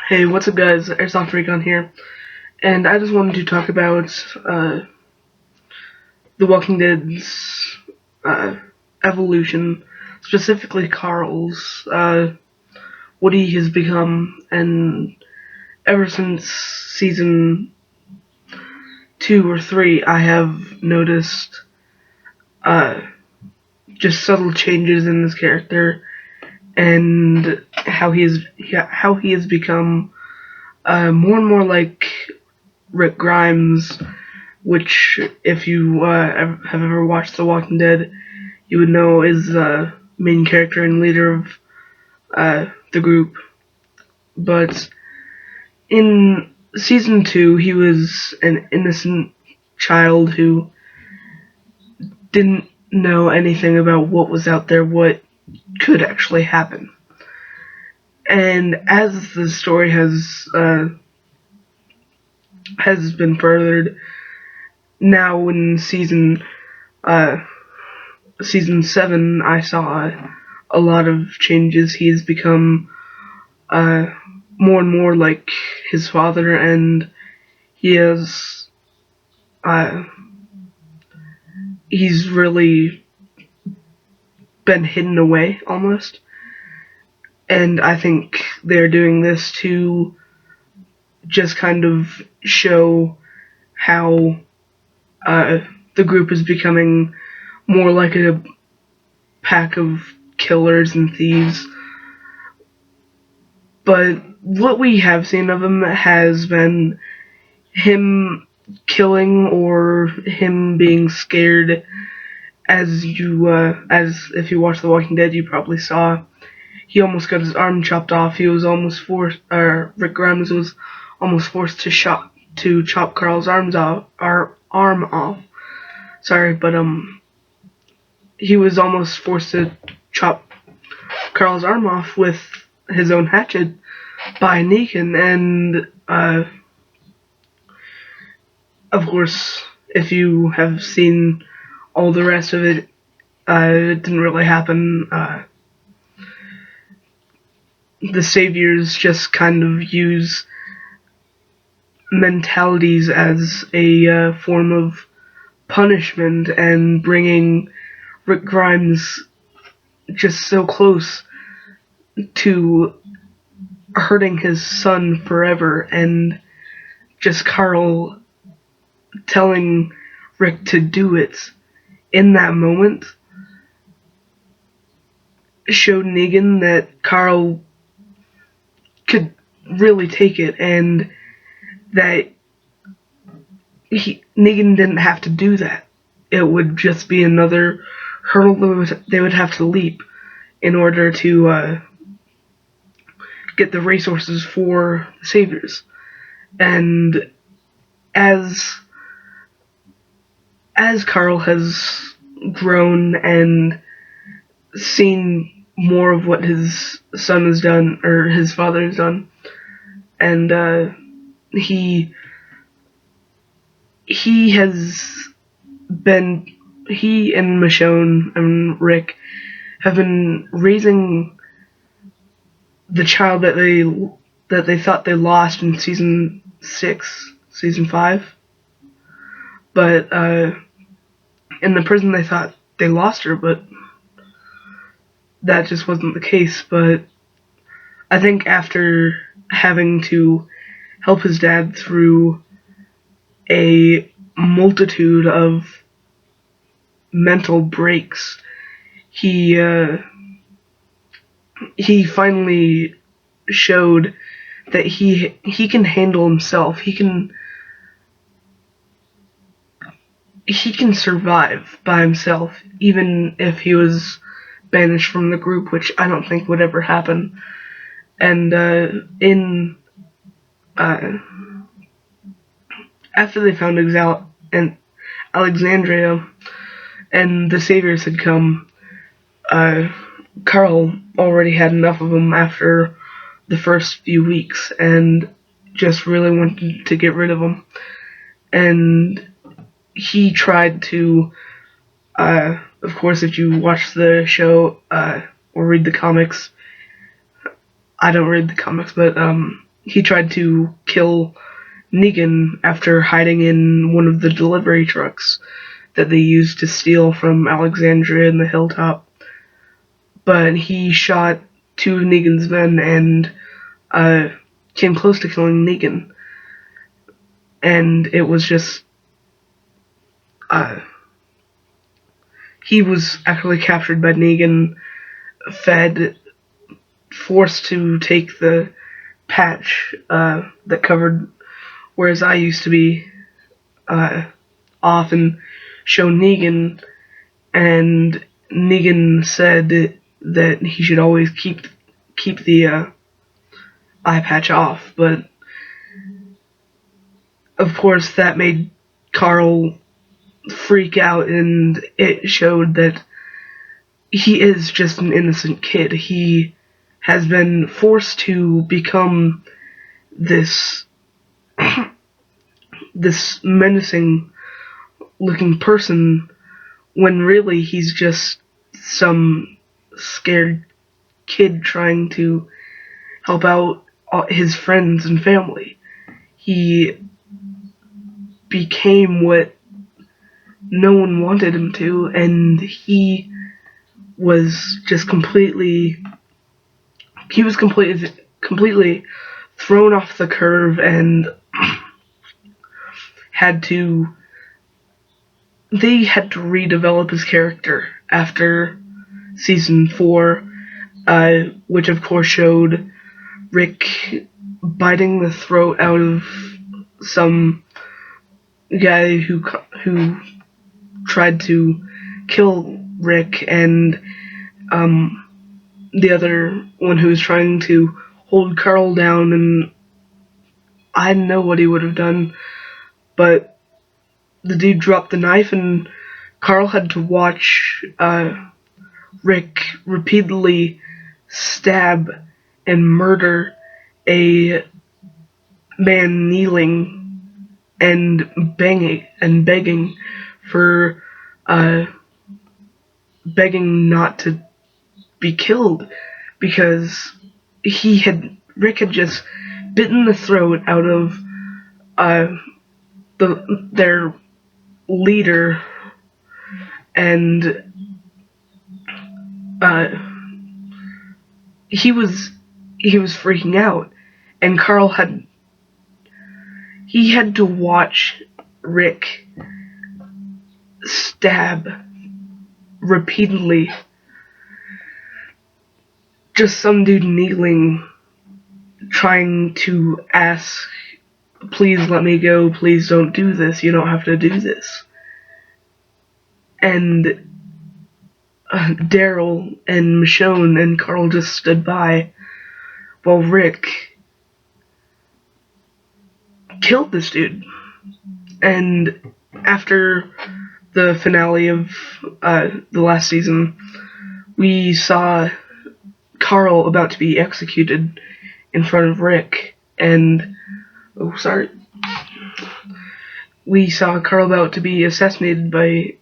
Hey, what's up guys, Airsoft Recon here, and I just wanted to talk about The Walking Dead's uh, evolution, specifically Carl's, what he has become, and ever since season 2 or 3 I have noticed uh, just subtle changes in this character, and how he has become more and more like Rick Grimes, which, if you have ever watched The Walking Dead, you would know is the main character and leader of the group. But in season 2, he was an innocent child who didn't know anything about what was out there, what could actually happen. And as the story has been furthered, now in uh, season 7, I saw a lot of changes. He's become more and more like his father, and he has uh, he's really been hidden away almost. And I think they're doing this to just kind of show how uh, the group is becoming more like a pack of killers and thieves. But what we have seen of him has been him killing or him being scared. As if you watch The Walking Dead, you probably saw he almost got his arm chopped off. He was almost forced, Rick Grimes was almost forced to chop Carl's arm off. Sorry, but he was almost forced to chop Carl's arm off with his own hatchet by Negan, and of course, if you have seen all the rest of it, it didn't really happen. The saviors just kind of use mentalities as a form of punishment, and bringing Rick Grimes just so close to hurting his son forever, and just Carl telling Rick to do it in that moment showed Negan that Carl could really take it, and that Negan didn't have to do that. It would just be another hurdle they would have to leap in order to get the resources for the saviors. And as Carl has grown and seen more of what his son has done, or his father has done, and he has been he and Michonne and Rick have been raising the child that they thought they lost in season 5, but in the prison they thought they lost her, but that just wasn't the case. But I think after having to help his dad through a multitude of mental breaks, he finally showed that he can handle himself. He can survive by himself, even if he was banished from the group, which I don't think would ever happen. And after they found Alexandria and the saviors had come, Carl already had enough of them after the first few weeks, and just really wanted to get rid of them. And he tried to, of course, if you watch the show or read the comics, I don't read the comics, but he tried to kill Negan after hiding in one of the delivery trucks that they used to steal from Alexandria in the hilltop. But he shot two of Negan's men and came close to killing Negan. And it was just he was actually captured by Negan, fed, forced to take the patch that covered where his eye used to be off and show Negan, and Negan said that he should always keep the eye patch off, but of course that made Carl freak out, and it showed that he is just an innocent kid. He has been forced to become this this menacing looking person when really he's just some scared kid trying to help out his friends and family. He became what no one wanted him to, and he was just completely thrown off the curve and had to they had to redevelop his character after season 4, which of course showed Rick biting the throat out of some guy who tried to kill Rick, and the other one who was trying to hold Carl down, and I didn't know what he would have done, but the dude dropped the knife, and Carl had to watch Rick repeatedly stab and murder a man kneeling and begging for begging not to be killed, because Rick had just bitten the throat out of their leader, and he was freaking out, and Carl had to watch Rick stab repeatedly just some dude kneeling, trying to ask, please let me go, please don't do this, you don't have to do this. And Daryl and Michonne and Carl just stood by while Rick killed this dude. And after the finale of the last season, we saw Carl about to be executed in front of Rick, and we saw Carl about to be assassinated by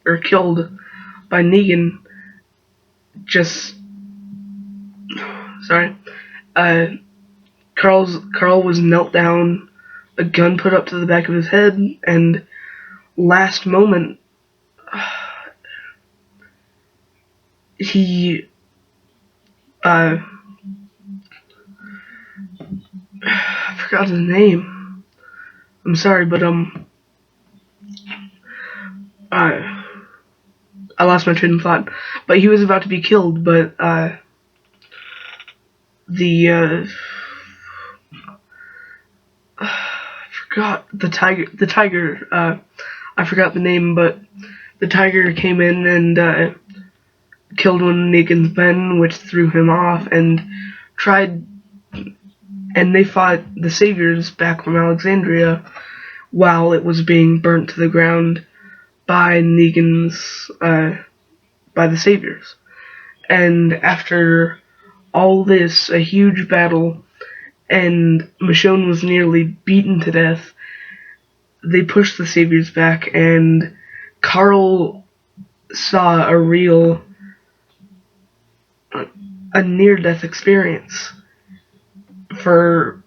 or killed by Negan. Carl was knelt down, a gun put up to the back of his head, and last moment he I forgot his name. I'm sorry, but I lost my train of thought. But he was about to be killed, but the I forgot the tiger. I forgot the name, but the tiger came in and killed one of Negan's men, which threw him off, and they fought the Saviors back from Alexandria while it was being burnt to the ground by by the Saviors. And after all this, a huge battle, and Michonne was nearly beaten to death, they pushed the Saviors back, and Carl saw a near-death experience for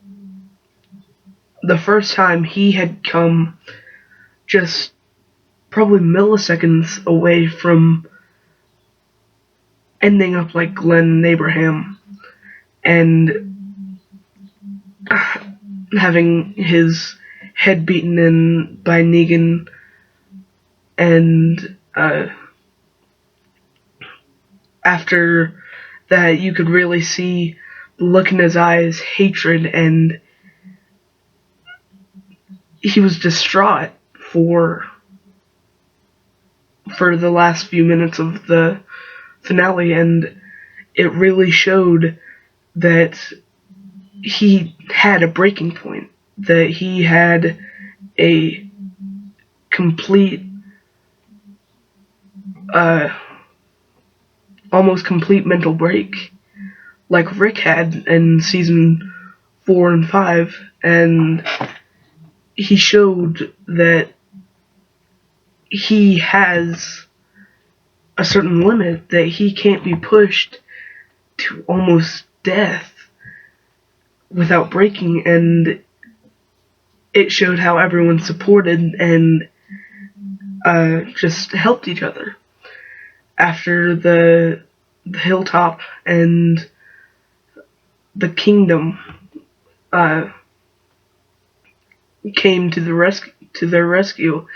the first time, he had come just probably milliseconds away from ending up like Glenn Abraham and having his head beaten in by Negan, and after that you could really see the look in his eyes, hatred, and he was distraught for the last few minutes of the finale, and it really showed that he had a breaking point, that he had a complete, almost complete mental break, like Rick had in season 4 and 5, and he showed that he has a certain limit, that he can't be pushed to almost death without breaking, and it showed how everyone supported and just helped each other. After the hilltop and the kingdom came to their rescue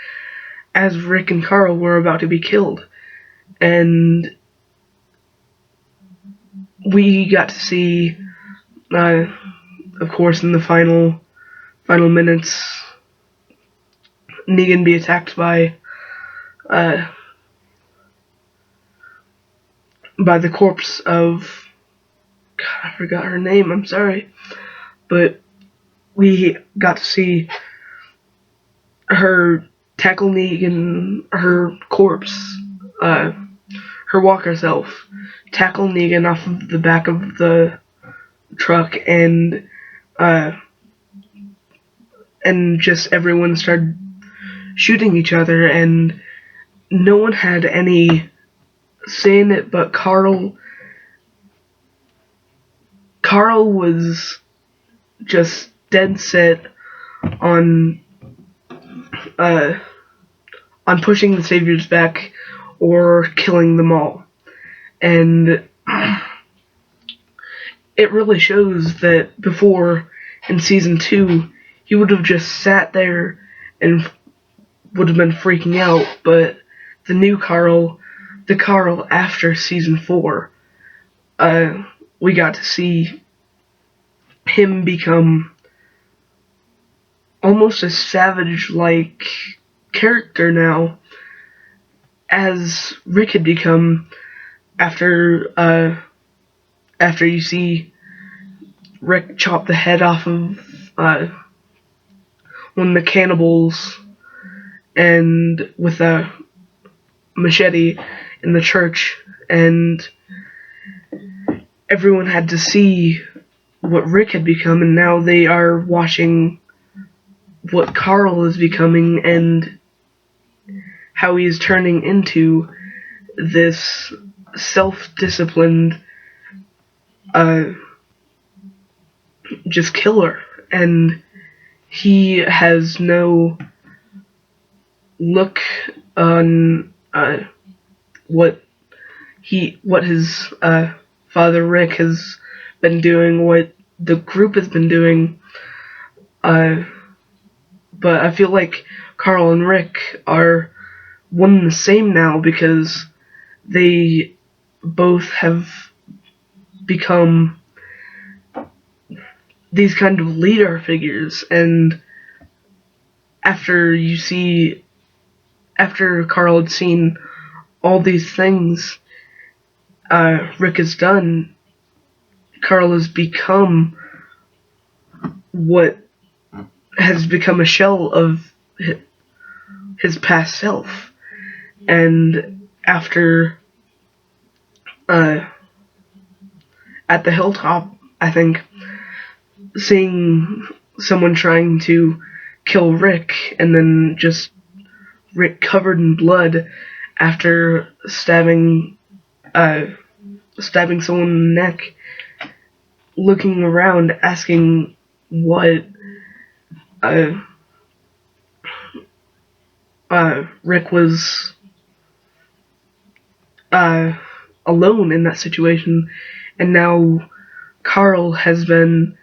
as Rick and Carl were about to be killed, and we got to see, of course, in the final minutes, Negan be attacked by the corpse of, God, I forgot her name, I'm sorry, but we got to see her tackle Negan, her corpse, her walker self, tackle Negan off of the back of the truck, and just everyone started shooting each other, and no one had any say in it, but Carl was just dead set on pushing the Saviors back or killing them all. And it really shows that before, in season 2, he would have just sat there and would have been freaking out, but the new Carl, the Carl after season 4, we got to see him become almost a savage-like character now, as Rick had become after you see Rick chop the head off of one of the cannibals, and with a machete in the church, and everyone had to see what Rick had become, and now they are watching what Carl is becoming and how he is turning into this self-disciplined just killer, and he has no look on what his father Rick has been doing, what the group has been doing, but I feel like Carl and Rick are one and the same now, because they both have become these kind of leader figures, and after Carl had seen all these things Rick has done, Carl has become what has become a shell of his past self. And after at the hilltop, I think, seeing someone trying to kill Rick, and then just Rick covered in blood after stabbing someone in the neck, looking around, asking what uh, Rick was uh, alone in that situation, and now Carl has been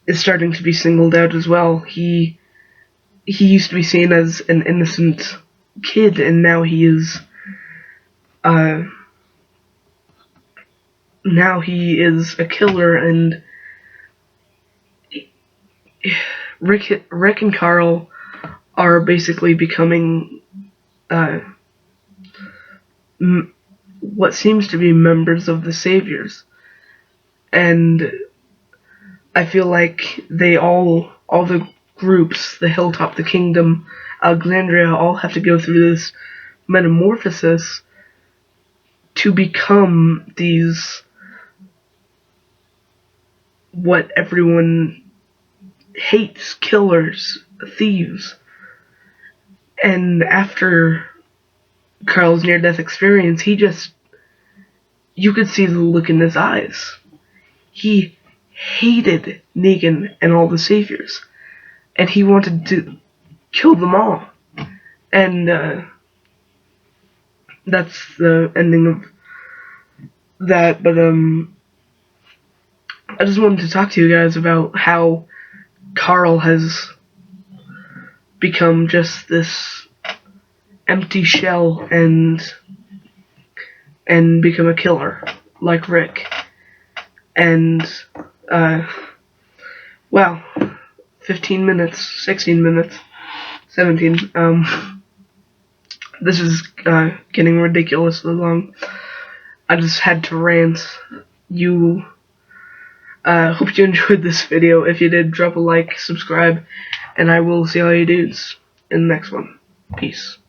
is starting to be singled out as well. He used to be seen as an innocent kid, and now uh, he is a killer. And Rick and Carl are basically becoming uh, what seems to be members of the Saviors, and I feel like they all the groups, the Hilltop, the Kingdom, Alexandria, all have to go through this metamorphosis to become these, what everyone hates, killers, thieves. And after Carl's near-death experience, you could see the look in his eyes. He hated Negan and all the Saviors, and he wanted to kill them all. And that's the ending of that. But I just wanted to talk to you guys about how Carl has become just this empty shell and become a killer like Rick. And wow, 15 minutes, 16 minutes, 17. This is getting ridiculously long. I just had to rant. You hope you enjoyed this video. If you did, drop a like, subscribe, and I will see all you dudes in the next one. Peace.